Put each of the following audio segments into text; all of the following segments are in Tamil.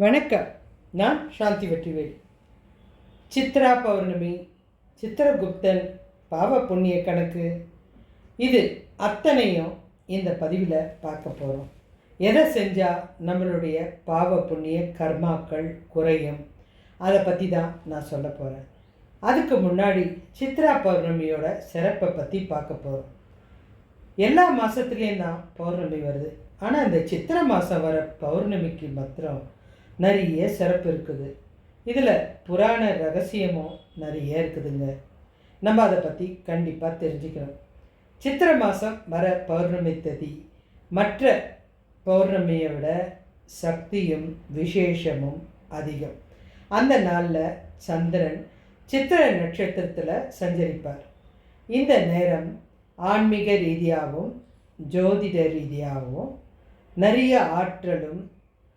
வணக்கம். நான் சாந்தி வெற்றிவேல். சித்ரா பௌர்ணமி, சித்திரகுப்தன், பாவ புண்ணிய கணக்கு, இது அத்தனையும் இந்த பதிவில் பார்க்க போகிறோம். எதை செஞ்சால் நம்மளுடைய பாவ புண்ணிய கர்மாக்கள் குறையும், அதை பற்றி தான் நான் சொல்ல போகிறேன். அதுக்கு முன்னாடி சித்ரா பௌர்ணமியோட சிறப்பை பற்றி பார்க்க போகிறோம். எல்லா மாதத்துலேயும் தான் பௌர்ணமி வருது. ஆனால் இந்த சித்திரை மாதம் வர பௌர்ணமிக்கு மாத்திரம் நிறைய சிறப்பு இருக்குது. இதில் புராண ரகசியமும் நிறைய இருக்குதுங்க. நம்ம அதை பற்றி கண்டிப்பாக தெரிஞ்சுக்கணும். சித்திரை மாதம் வர பௌர்ணமி தேதி மற்ற பௌர்ணமியை விட சக்தியும் விசேஷமும் அதிகம். அந்த நாளில் சந்திரன் சித்திரை நட்சத்திரத்தில் சஞ்சரிப்பார். இந்த நேரம் ஆன்மீக ரீதியாகவும் ஜோதிட ரீதியாகவும் நிறைய ஆற்றலும்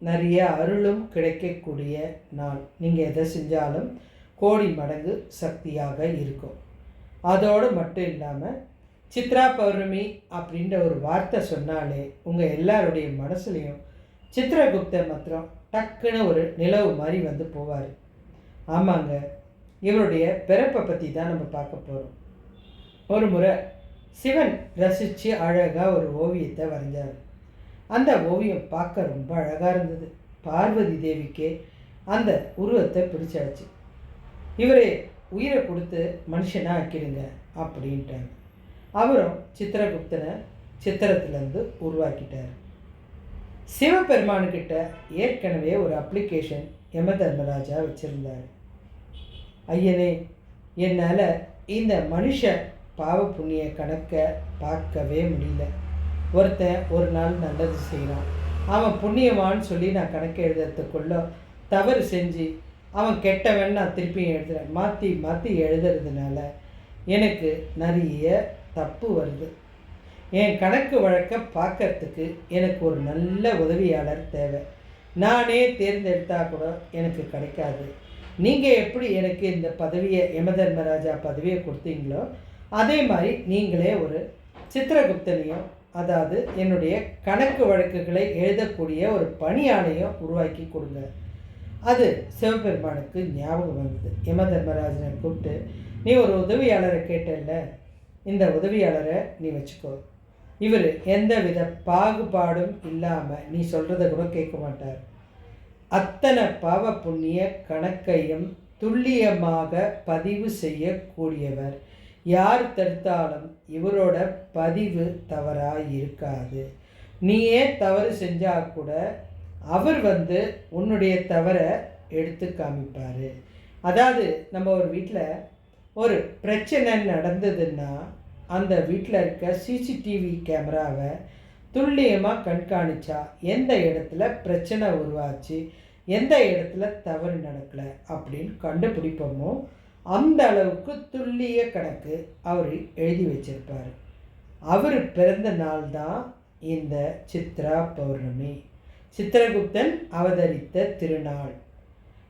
நிறைய அருளும் கிடைக்கக்கூடிய நாள். நீங்கள் எதை செஞ்சாலும் கோடி மடங்கு சக்தியாக இருக்கும். அதோடு மட்டும் இல்லாமல் சித்ரா பௌர்ணமி அப்படின்ற ஒரு வார்த்தை சொன்னாலே உங்கள் எல்லாருடைய மனசுலையும் சித்திரகுப்தர் மாத்திரம் டக்குன்னு ஒரு நிலவு மாதிரி வந்து போவார். ஆமாங்க, இவருடைய பிறப்பை பற்றி தான் நம்ம பார்க்க போகிறோம். ஒரு முறை சிவன் ரசித்து அழகாக ஒரு ஓவியத்தை வரைஞ்சார். அந்த ஓவியம் பார்க்க ரொம்ப அழகாக இருந்தது. பார்வதி தேவிக்கே அந்த உருவத்தை பிடிச்சாச்சு. இவரே உயிரை கொடுத்து மனுஷனாக ஆக்கிடுங்க அப்படின்ட்டாங்க. அவரும் சித்திரகுப்தனை சித்திரத்துலேருந்து உருவாக்கிட்டார். சிவபெருமானுக்கிட்ட ஏற்கனவே ஒரு அப்ளிகேஷன் யம தர்மராஜா வச்சுருந்தார். ஐயனே, என்னால் இந்த மனுஷ பாவ புண்ணிய கணக்கை பார்க்கவே முடியல. ஒருத்தன் ஒரு நாள் நல்லது செய்கிறான், அவன் புண்ணியவான்னு சொல்லி நான் கணக்கு எழுதுறதுக்குள்ள தவறு செஞ்சு அவன் கெட்டவன் நான் திருப்பியும் எழுதுகிறேன். மாற்றி மாற்றி எழுதுறதுனால எனக்கு நிறைய தப்பு வருது. என் கணக்கு வழக்கை பார்க்கறதுக்கு எனக்கு ஒரு நல்ல உதவியாளர் தேவை. நானே தேர்ந்தெடுத்தால் கூட எனக்கு கிடைக்காது. நீங்கள் எப்படி எனக்கு இந்த பதவியை யமதர்மராஜா பதவியை கொடுத்தீங்களோ அதே மாதிரி நீங்களே ஒரு சித்திரகுப்தனையும், அதாவது என்னுடைய கணக்கு வழக்குகளை எழுதக்கூடிய ஒரு பணியாளையும் உருவாக்கி கொடுங்க. அது சிவபெருமானுக்கு ஞாபகம் வந்தது. யம தர்மராஜனை கூப்பிட்டு, நீ ஒரு உதவியாளரை கேட்டல்ல, இந்த உதவியாளரை நீ வச்சுக்கோ. இவர் எந்த வித பாகுபாடும் இல்லாமல் நீ சொல்கிறத கூட கேட்க மாட்டார். அத்தனை பாவ புண்ணிய கணக்கையும் துல்லியமாக பதிவு செய்யக்கூடியவர். யார் தடுத்தாலும் இவரோட பதிவு தவறாக இருக்காது. நீயே தவறு செஞ்சால் கூட அவர் உன்னுடைய தவறை எடுத்து காமிப்பார். அதாவது நம்ம ஒரு வீட்டில் ஒரு பிரச்சனை நடந்ததுன்னா அந்த வீட்டில் இருக்க சிசிடிவி கேமராவை துல்லியமாக கண்காணித்தா எந்த இடத்துல பிரச்சனை உருவாச்சு, எந்த இடத்துல தவறு நடக்கலை அப்படின்னு கண்டுபிடிப்போமோ அந்த அளவுக்கு துல்லிய கணக்கு அவர் எழுதி வச்சிருப்பார். அவர் பிறந்த நாள் தான் இந்த சித்ரா பௌர்ணமி, சித்திரகுப்தன் அவதரித்த திருநாள்.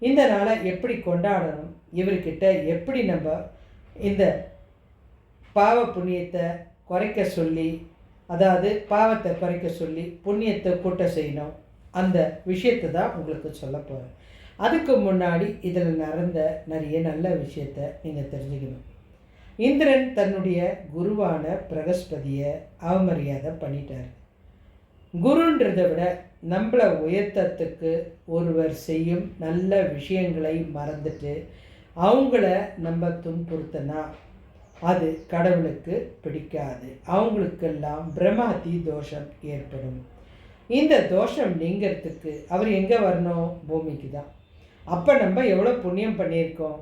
இந்த நாளை எப்படி கொண்டாடணும், இவர்கிட்ட எப்படி நம்ம இந்த பாவ புண்ணியத்தை குறைக்க சொல்லி, அதாவது பாவத்தை குறைக்க சொல்லி புண்ணியத்தை கூட்ட செய்யணும், அந்த விஷயத்தை தான் உங்களுக்கு சொல்ல போகிறேன். அதுக்கு முன்னாடி இதில் நடந்த நிறைய நல்ல விஷயத்தை நீங்கள் தெரிஞ்சுக்கணும். இந்திரன் தன்னுடைய குருவான பிரகஸ்பதியை அவமரியாதை பண்ணிட்டார். குருன்றதை விட நம்மளை உயர்த்தத்துக்கு ஒருவர் செய்யும் நல்ல விஷயங்களை மறந்துட்டு அவங்கள நம்ம துன்புறுத்தினா அது கடவுளுக்கு பிடிக்காது. அவங்களுக்கெல்லாம் பிரமாதி தோஷம் ஏற்படும். இந்த தோஷம் நீங்கிறதுக்கு அவர் எங்கே வரணும்? பூமிக்கு தான். அப்போ நம்ம எவ்வளோ புண்ணியம் பண்ணியிருக்கோம்.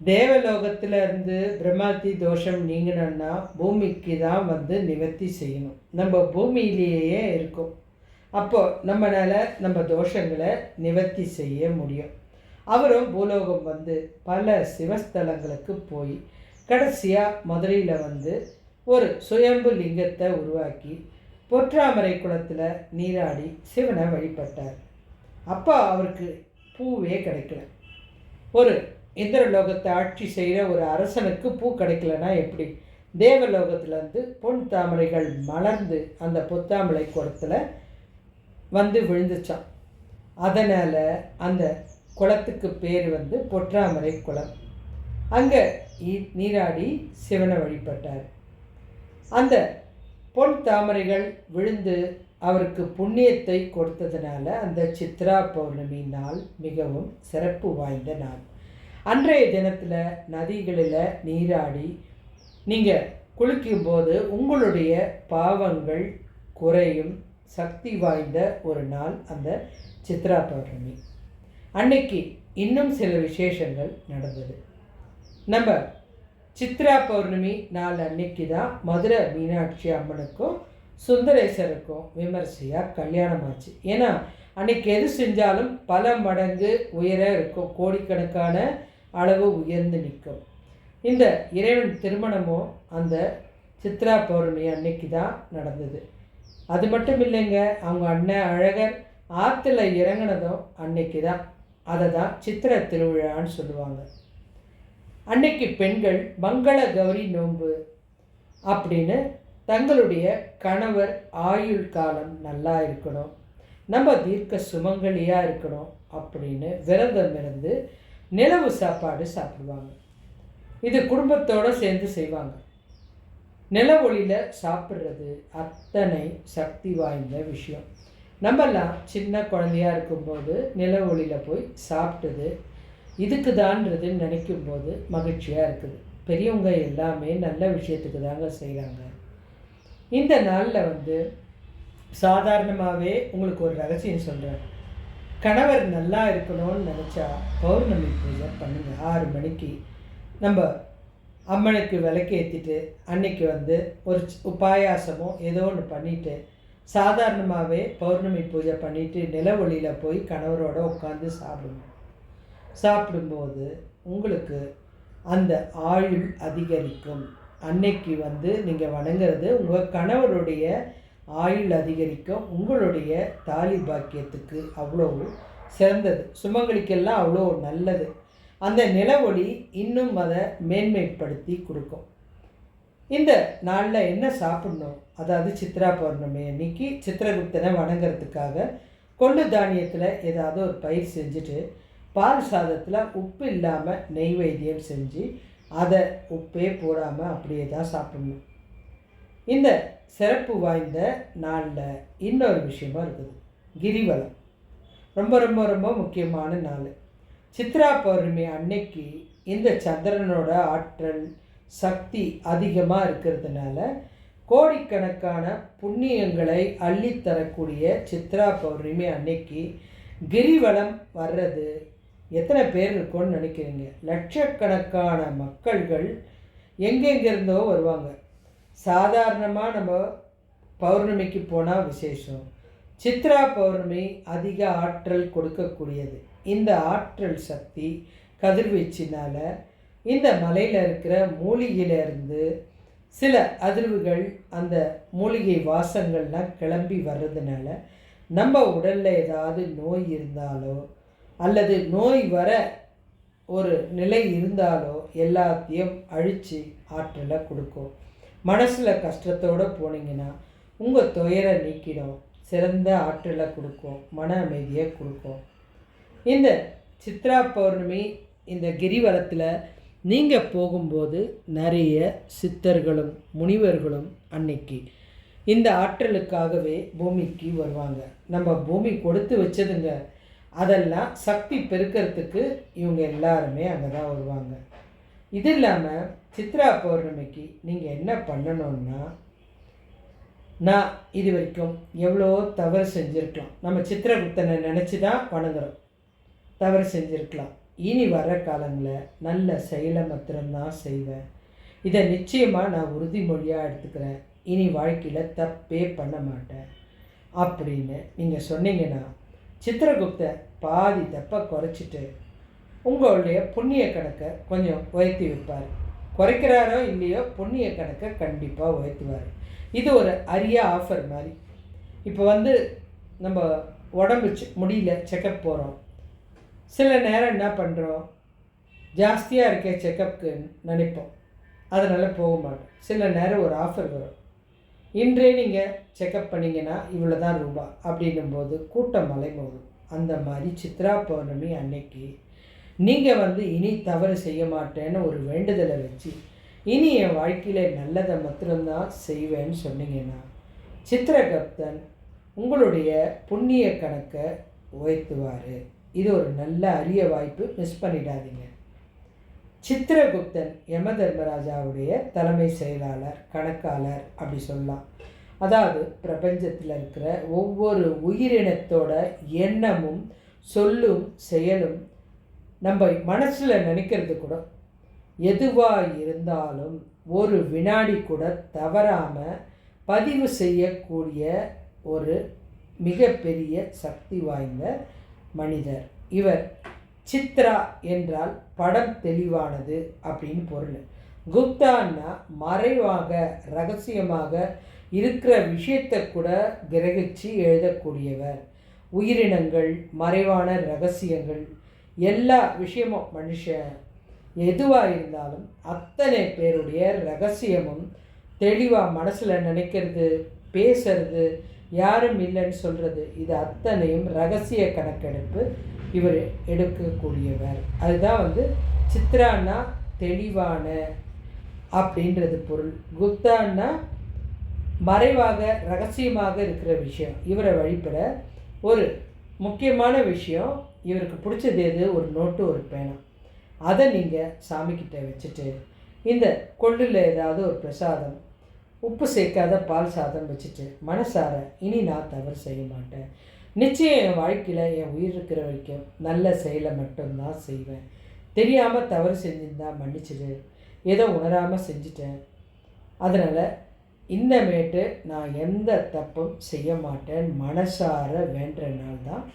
தேவலோகத்தில் இருந்து பிரம்மாதி தோஷம் நீங்கணும்னா பூமிக்கு தான் நிவர்த்தி செய்யணும். நம்ம பூமியிலேயே இருக்கோம். அப்போது நம்மளால் நம்ம தோஷங்களை நிவர்த்தி செய்ய முடியும். அவரும் பூலோகம் பல சிவஸ்தலங்களுக்கு போய் கடைசியாக மதுரையில் ஒரு சுயம்பு லிங்கத்தை உருவாக்கி பொற்றாமரை குளத்தில் நீராடி சிவனை வழிபட்டார். அப்போ அவருக்கு பூவே கிடைக்கல. ஒரு இந்திரலோகத்தை ஆட்சி செய்கிற ஒரு அரசனுக்கு பூ கிடைக்கலன்னா எப்படி? தேவலோகத்திலேருந்து பொன் தாமரைகள் மலர்ந்து அந்த பொத்தாமரை குளத்தில் விழுந்துச்சான். அதனால் அந்த குளத்துக்கு பேர் வந்து பொற்றாமரை குளம். அங்கே நீராடி சிவனை வழிபட்டார். அந்த பொன் தாமரைகள் விழுந்து அவருக்கு புண்ணியத்தை கொடுத்ததுனால அந்த சித்ரா பௌர்ணமி நாள் மிகவும் சிறப்பு வாய்ந்த நாள். அன்றைய தினத்தில் நதிகளில் நீராடி நீங்கள் குளிக்கும்போது உங்களுடைய பாவங்கள் குறையும் சக்தி வாய்ந்த ஒரு நாள் அந்த சித்ரா பௌர்ணமி. அன்னைக்கு இன்னும் சில விசேஷங்கள் நடந்தது. நம்ம சித்ரா பௌர்ணமி நாள் அன்னைக்கு தான் மதுரை மீனாட்சி அம்மனுக்கும் சுந்தரேசருக்கும் விமர்சையாக கல்யாணம் ஆச்சு. ஏன்னா அன்னைக்கு எது செஞ்சாலும் பல மடங்கு உயர இருக்கும், கோடிக்கணக்கான அளவு உயர்ந்து நிற்கும். இந்த இறைவன் திருமணமும் அந்த சித்ரா பௌர்ணமி அன்னைக்கு தான் நடந்தது. அது மட்டும் இல்லைங்க, அவங்க அண்ணன் அழகர் ஆற்றுல இறங்கினதும் அன்னைக்கு தான். அதை தான் சித்திரை திருவிழான்னு சொல்லுவாங்க. அன்னைக்கு பெண்கள் மங்கள கௌரி நோன்பு அப்படின்னு தங்களுடைய கணவர் ஆயுள் காலம் நல்லா இருக்கணும், நம்ம தீர்க்க சுமங்கலியாக இருக்கணும் அப்படின்னு விரதம் இருந்து நிலவு சாப்பாடு சாப்பிடுவாங்க. இது குடும்பத்தோடு சேர்ந்து செய்வாங்க. நில ஒளியில் சாப்பிட்றது அத்தனை சக்தி வாய்ந்த விஷயம். நம்மெல்லாம் சின்ன குழந்தையாக இருக்கும்போது நில ஒளியில் போய் சாப்பிட்டது இதுக்கு தான்றது நினைக்கும்போது மகிழ்ச்சியாக இருக்குது. பெரியவங்க எல்லாமே நல்ல விஷயத்துக்கு தாங்க செய்கிறாங்க. இந்த நாளில் வந்து சாதாரணமாகவே உங்களுக்கு ஒரு ரகசியம் சொல்கிறேன். கணவர் நல்லா இருக்கணும்னு நினச்சா பௌர்ணமி பூஜை பண்ணுங்கள். 6 மணிக்கு நம்ம அம்மனுக்கு விளக்கு ஏற்றிட்டு அன்னைக்கு வந்து ஒரு பாயாசமோ ஏதோ ஒன்று பண்ணிவிட்டு சாதாரணமாகவே பௌர்ணமி பூஜை பண்ணிவிட்டு நில ஒளியில் போய் கணவரோட உட்காந்து சாப்பிடும்போது உங்களுக்கு அந்த ஆயுள் அதிகரிக்கும். அன்னைக்கு வந்து நீங்கள் வணங்குறது உங்கள் கணவருடைய ஆயுள் அதிகரிக்கும். உங்களுடைய தாலி பாக்கியத்துக்கு அவ்வளோ சிறந்தது, சுமங்கலிக்கெல்லாம் அவ்வளோ நல்லது. அந்த நில ஒளி இன்னும் அதை மேன்மைப்படுத்தி கொடுக்கும். இந்த நாளில் என்ன சாப்பிட்ணும், அதாவது சித்ரா பௌர்ணமி அன்னைக்கு சித்திரகுப்தனை வணங்குறதுக்காக கொள்ளு தானியத்தில் ஏதாவது ஒரு பயிர் செஞ்சுட்டு பால் சாதத்தில் உப்பு இல்லாமல் நெய்வேத்தியம் செஞ்சு அதை உப்பே போடாமல் அப்படியே தான் சாப்பிடணும். இந்த சிறப்பு வாய்ந்த நாளில் இன்னொரு விஷயமா இருக்குது, கிரிவலம். ரொம்ப ரொம்ப ரொம்ப முக்கியமான நாள். சித்ரா பௌர்ணமி அன்னைக்கு இந்த சந்திரனோட ஆற்றல் சக்தி அதிகமாக இருக்கிறதுனால கோடிக்கணக்கான புண்ணியங்களை அள்ளித்தரக்கூடிய சித்ரா பௌர்ணமி அன்னைக்கு கிரிவலம் வர்றது எத்தனை பேர் இருக்கும்னு நினைக்கிறீங்க? லட்சக்கணக்கான மக்கள்கள் எங்கெங்கிருந்தோ வருவாங்க. சாதாரணமாக நம்ம பௌர்ணமிக்கு போனால் விசேஷம். சித்ரா பௌர்ணமி அதிக ஆற்றல் கொடுக்கக்கூடியது. இந்த ஆற்றல் சக்தி கதிர்வீச்சினால் இந்த மலையில் இருக்கிற மூலிகையிலேருந்து சில அதிர்வுகள் அந்த மூலிகை வாசங்கள்லாம் கிளம்பி வர்றதுனால நம்ம உடலில் ஏதாவது நோய் இருந்தாலோ அல்லது நோய் வர ஒரு நிலை இருந்தாலோ எல்லாத்தையும் அழித்து ஆற்றலை கொடுக்கும். மனசில் கஷ்டத்தோடு போனீங்கன்னா உங்கள் துயரை நீக்கிடும், சிறந்த ஆற்றலை கொடுக்கும், மன அமைதியை கொடுக்கும். இந்த சித்ரா பௌர்ணமி இந்த கிரிவலத்தில் நீங்கள் போகும்போது நிறைய சித்தர்களும் முனிவர்களும் அன்னைக்கு இந்த ஆற்றலுக்காகவே பூமிக்கு வருவாங்க. நம்ம பூமி கொடுத்து வச்சதுங்க, அதெல்லாம் சக்தி பெருக்கிறதுக்கு இவங்க எல்லாருமே அங்கே தான் வருவாங்க. இது இல்லாமல் சித்ரா பௌர்ணமிக்கு நீங்கள் என்ன பண்ணணுன்னா, நான் இது வரைக்கும் எவ்வளோ தவறு செஞ்சுருக்கலாம். நம்ம சித்திரகுப்தனை நினச்சி தான் வணங்குறோம், தவறு செஞ்சுருக்கலாம். இனி வர்ற காலங்களில் நல்ல செயலை மாத்திரம்தான் செய்வேன். இதை நிச்சயமாக நான் உறுதிமொழியாக எடுத்துக்கிறேன். இனி வாழ்க்கையில் தப்பே பண்ண மாட்டேன் அப்படின்னு நீங்கள் சொன்னீங்கன்னா சித்திரகுப்த பாதி தப்பை குறைச்சிட்டு உங்களுடைய புண்ணிய கணக்கை கொஞ்சம் உயர்த்தி வைப்பார். குறைக்கிறாரோ இல்லையோ புண்ணிய கணக்கை கண்டிப்பாக உயர்த்துவார். இது ஒரு அரிய ஆஃபர் மாதிரி. இப்போ வந்து நம்ம உடம்பு முடியல, செக்கப் போகிறோம். சில நேரம் என்ன பண்ணுறோம், ஜாஸ்தியாக இருக்க செக்கப்புக்கு நினைப்போம், அதனால் போக மாட்டோம். சில நேரம் ஒரு ஆஃபர் வரும், இன்றே நீங்கள் செக்கப் பண்ணிங்கன்னா இவ்வளோ தான் ரூபா அப்படின்னும்போது கூட்டம் மலை போகும். அந்த மாதிரி சித்ரா பௌர்ணமி அன்னைக்கு நீங்கள் இனி தவறு செய்ய மாட்டேன்னு ஒரு வேண்டுதலை வச்சு இனி என் வாழ்க்கையில் நல்லதை மாத்திரம்தான் செய்வேன்னு சொன்னீங்கன்னா சித்திரகுப்தன் உங்களுடைய புண்ணிய கணக்கை உயர்த்துவார். இது ஒரு நல்ல அரிய வாய்ப்பு, மிஸ் பண்ணிடாதீங்க. சித்திரகுப்தன் யம தர்மராஜாவுடைய தலைமை செயலாளர், கணக்காளர் அப்படி சொல்லலாம். அதாவது பிரபஞ்சத்தில் இருக்கிற ஒவ்வொரு உயிரினத்தோட எண்ணமும் சொல்லும் செயலும் நம்ம மனசில் நினைக்கிறது கூட எதுவாக இருந்தாலும் ஒரு வினாடி கூட தவறாமல் பதிவு செய்யக்கூடிய ஒரு மிகப்பெரிய சக்தி வாய்ந்த மனிதர் இவர். சித்ரா என்றால் படம் தெளிவானது அப்படின்னு பொருள். குப்தான்னா மறைவாக ரகசியமாக இருக்கிற விஷயத்தை கூட கிரகிச்சு எழுதக்கூடியவர். உயிரினங்கள், மறைவான ரகசியங்கள், எல்லா விஷயமும் மனுஷன் எதுவாக இருந்தாலும் அத்தனை பேருடைய ரகசியமும் தெளிவாக மனசில் நினைக்கிறது, பேசுறது, யாரும் இல்லைன்னு சொல்கிறது, இது அத்தனையும் ரகசிய கணக்கெடுப்பு இவர் எடுக்கக்கூடியவர். அதுதான் சித்ரான்னா தெளிவான அப்படின்றது பொருள். குப்தான்னா மறைவாக ரகசியமாக இருக்கிற விஷயம். இவரை வழிபட ஒரு முக்கியமான விஷயம், இவருக்கு பிடிச்சது எது, ஒரு நோட்டு ஒரு பேனா. அதை நீங்கள் சாமிக்கிட்ட வச்சுட்டு இந்த கொள்ளில் ஏதாவது ஒரு பிரசாதம், உப்பு சேர்க்காத பால் சாதம் வச்சுட்டு மனசார இனி நான் தவறு செய்ய மாட்டேன், நிச்சயம் என் வாழ்க்கையில் என் உயிர் இருக்கிற வரைக்கும் நல்ல செயலை மட்டும்தான் செய்வேன், தெரியாமல் தவறு செஞ்சுருந்தா மன்னிச்சிடு, ஏதோ உணராமல் செஞ்சுட்டேன், அதனால் இன்னமேட்டு நான் எந்த தப்பும் செய்ய மாட்டேன் மனசார வேண்ட நாள் தான்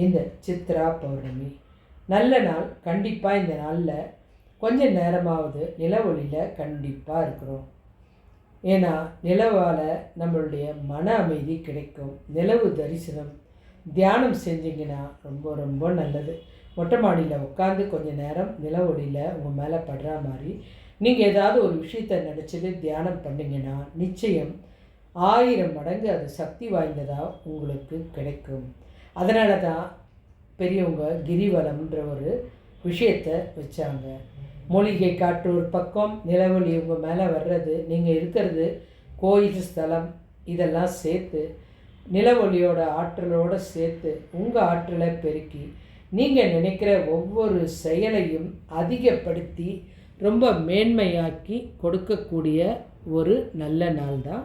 இந்த சித்ரா பௌர்ணமி. நல்ல நாள். கண்டிப்பாக இந்த நாளில் கொஞ்சம் நேரமாவது நில ஒளியில் கண்டிப்பாக இருக்கிறோம். ஏன்னா நிலவால் நம்மளுடைய மன அமைதி கிடைக்கும். நிலவு தரிசனம் தியானம் செஞ்சிங்கன்னா ரொம்ப ரொம்ப நல்லது. மொட்டை மாடியில் உட்காந்து கொஞ்சம் நேரம் நில ஒளியில் உங்கள் மேலே படுற மாதிரி நீங்கள் ஏதாவது ஒரு விஷயத்தை நினச்சிட்டு தியானம் பண்ணிங்கன்னா நிச்சயம் 1000 மடங்கு அது சக்தி வாய்ந்ததாக உங்களுக்கு கிடைக்கும். அதனால தான் பெரியவங்க கிரிவலம்ன்ற ஒரு விஷயத்தை வச்சாங்க. மூலிகை காற்று ஒரு பக்கம், நிலவொளி உங்கள் மேலே வர்றது, நீங்கள் இருக்கிறது கோயில் ஸ்தலம், இதெல்லாம் சேர்த்து நிலவொளியோட ஆற்றலோடு சேர்த்து உங்கள் ஆற்றலை பெருக்கி நீங்கள் நினைக்கிற ஒவ்வொரு செயலையும் அதிகப்படுத்தி ரொம்ப மேன்மையாக்கி கொடுக்கக்கூடிய ஒரு நல்ல நாள் தான்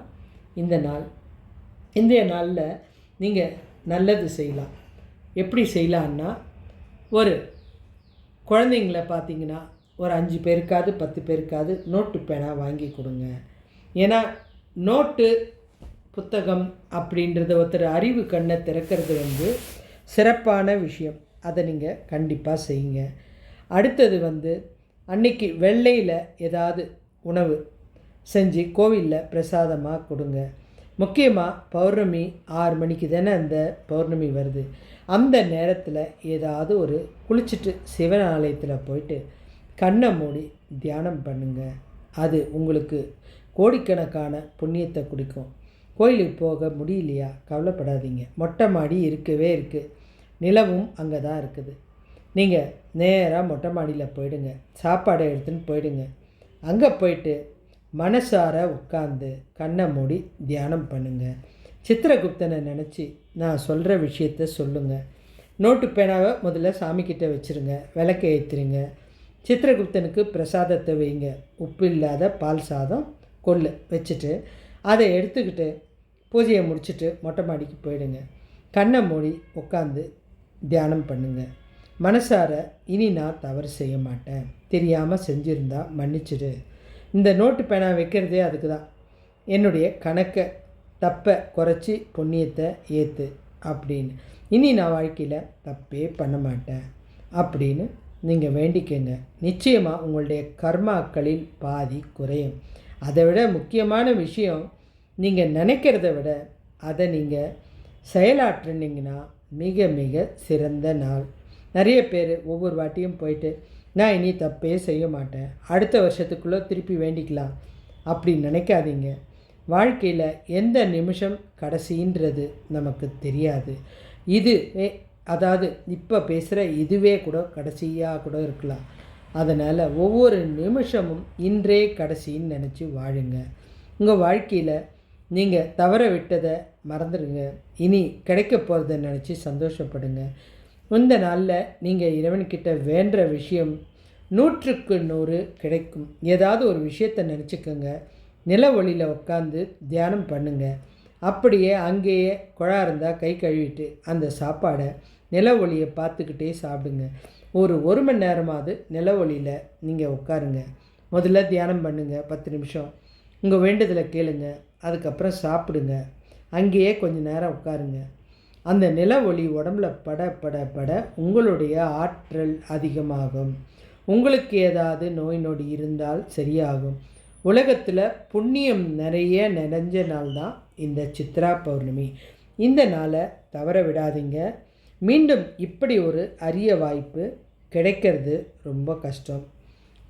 இந்த நாள். இந்த நாளில் நீங்கள் நல்லது செய்யலாம். எப்படி செய்யலான்னா, ஒரு குழந்தைங்கள பார்த்தீங்கன்னா ஒரு 5 பேருக்காவது 10 பேருக்காவது நோட்டு பேனா வாங்கி கொடுங்க. ஏன்னா நோட்டு புத்தகம் அப்படின்றத ஒருத்தர் அறிவு கண்ணை திறக்கிறது சிறப்பான விஷயம். அதை நீங்கள் கண்டிப்பாக செய்யுங்க. அடுத்தது அன்னைக்கு வெள்ளையில் ஏதாவது உணவு செஞ்சு கோவிலில் பிரசாதமாக கொடுங்க. முக்கியமாக பௌர்ணமி 6 மணிக்கு தானே அந்த பௌர்ணமி வருது. அந்த நேரத்தில் ஏதாவது ஒரு குளிச்சுட்டு சிவன் ஆலயத்தில் போயிட்டு கண்ணை மூடி தியானம் பண்ணுங்கள். அது உங்களுக்கு கோடிக்கணக்கான புண்ணியத்தை கொடுக்கும். கோயிலுக்கு போக முடியலையா, கவலைப்படாதீங்க. மொட்டை மாடி இருக்கவே இருக்குது, நிலவும் அங்கே தான் இருக்குது. நீங்கள் நேராக மொட்டை மாடியில் போயிடுங்க, சாப்பாடை எடுத்துன்னு போயிடுங்க. அங்கே போயிட்டு மனசார உட்காந்து கண்ணை மூடி தியானம் பண்ணுங்கள். சித்திரகுப்தனை நினச்சி நான் சொல்கிற விஷயத்த சொல்லுங்கள். நோட்டு பேனாவை முதல்ல சாமிக்கிட்ட வச்சுருங்க, விளக்கை ஏற்றுருங்க. சித்திரகுப்தனுக்கு பிரசாதத்தை வைங்க. உப்பு இல்லாத பால் சாதம் கொள்ளு வச்சுட்டு அதை எடுத்துக்கிட்டு பூஜையை முடிச்சுட்டு மொட்டை மாடிக்கு போயிடுங்க. கண்ணை மூடி உட்காந்து தியானம் பண்ணுங்கள். மனசார இனி நான் தவறு செய்ய மாட்டேன், தெரியாமல் செஞ்சுருந்தா மன்னிச்சிடு. இந்த நோட்டு பேனா வைக்கிறதே அதுக்கு தான். என்னுடைய கணக்கை தப்பை குறைச்சி புண்ணியத்தை ஏற்று அப்படின்னு. இனி நான் வாழ்க்கையில் தப்பே பண்ண மாட்டேன் அப்படின்னு நீங்கள் வேண்டிக்கங்க. நிச்சயமாக உங்களுடைய கர்மாக்களில் பாதி குறையும். அதை விட முக்கியமான விஷயம், நீங்கள் நினைக்கிறத விட அதை நீங்கள் செயலாற்றினீங்கன்னா மிக மிக சிறந்த நாள். நிறைய பேர் ஒவ்வொரு வாட்டியும் போயிட்டு நான் இனி தப்பே செய்ய மாட்டேன், அடுத்த வருஷத்துக்குள்ளே திருப்பி வேண்டிக்கலாம் அப்படி நினைக்காதீங்க. வாழ்க்கையில் எந்த நிமிஷம் கடைசின்றது நமக்கு தெரியாது. இது அதாவது இப்போ பேசுகிற இதுவே கூட கடைசியாக கூட இருக்கலாம். அதனால் ஒவ்வொரு நிமிஷமும் இன்றே கடைசின்னு நினச்சி வாழுங்க. உங்கள் வாழ்க்கையில் நீங்கள் தவற விட்டதை மறந்துடுங்க. இனி கிடைக்க போகிறத நினச்சி சந்தோஷப்படுங்க. இந்த நாளில் நீங்கள் இறைவன்கிட்ட வேண்டுற விஷயம் 100க்கு 100 கிடைக்கும். ஏதாவது ஒரு விஷயத்தை நினச்சிக்கோங்க. நில ஒளியில் உட்காந்து தியானம் பண்ணுங்கள். அப்படியே அங்கேயே குழா இருந்தால் கை கழுவிட்டு அந்த சாப்பாடை நில ஒளியை பார்த்துக்கிட்டே சாப்பிடுங்க. ஒரு மணி நேரமாவது நில ஒளியில் நீங்கள் உட்காருங்க. முதல்ல தியானம் பண்ணுங்கள் 10 நிமிஷம். உங்கள் வேண்டுதலை கேளுங்க. அதுக்கப்புறம் சாப்பிடுங்க. அங்கேயே கொஞ்சம் நேரம் உட்காருங்க. அந்த நில ஒளி உடம்புல பட பட பட உங்களுடைய ஆற்றல் அதிகமாகும். உங்களுக்கு ஏதாவது நோய் நொடி இருந்தால் சரியாகும். உலகத்தில் புண்ணியம் நிறைஞ்ச நாள் தான் இந்த சித்ரா பௌர்ணமி. இந்த நாளை தவற விடாதீங்க. மீண்டும் இப்படி ஒரு அரிய வாய்ப்பு கிடைக்கிறது ரொம்ப கஷ்டம்.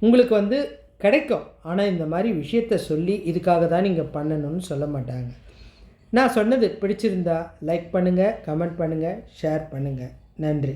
உங்களுக்கு கிடைக்கும். ஆனால் இந்த மாதிரி விஷயத்த சொல்லி இதுக்காக தான் நீங்கள் பண்ணணும்னு சொல்ல மாட்டாங்க. நான் சொன்னது பிடிச்சிருந்தா லைக் பண்ணுங்கள், கமெண்ட் பண்ணுங்கள், ஷேர் பண்ணுங்கள். நன்றி.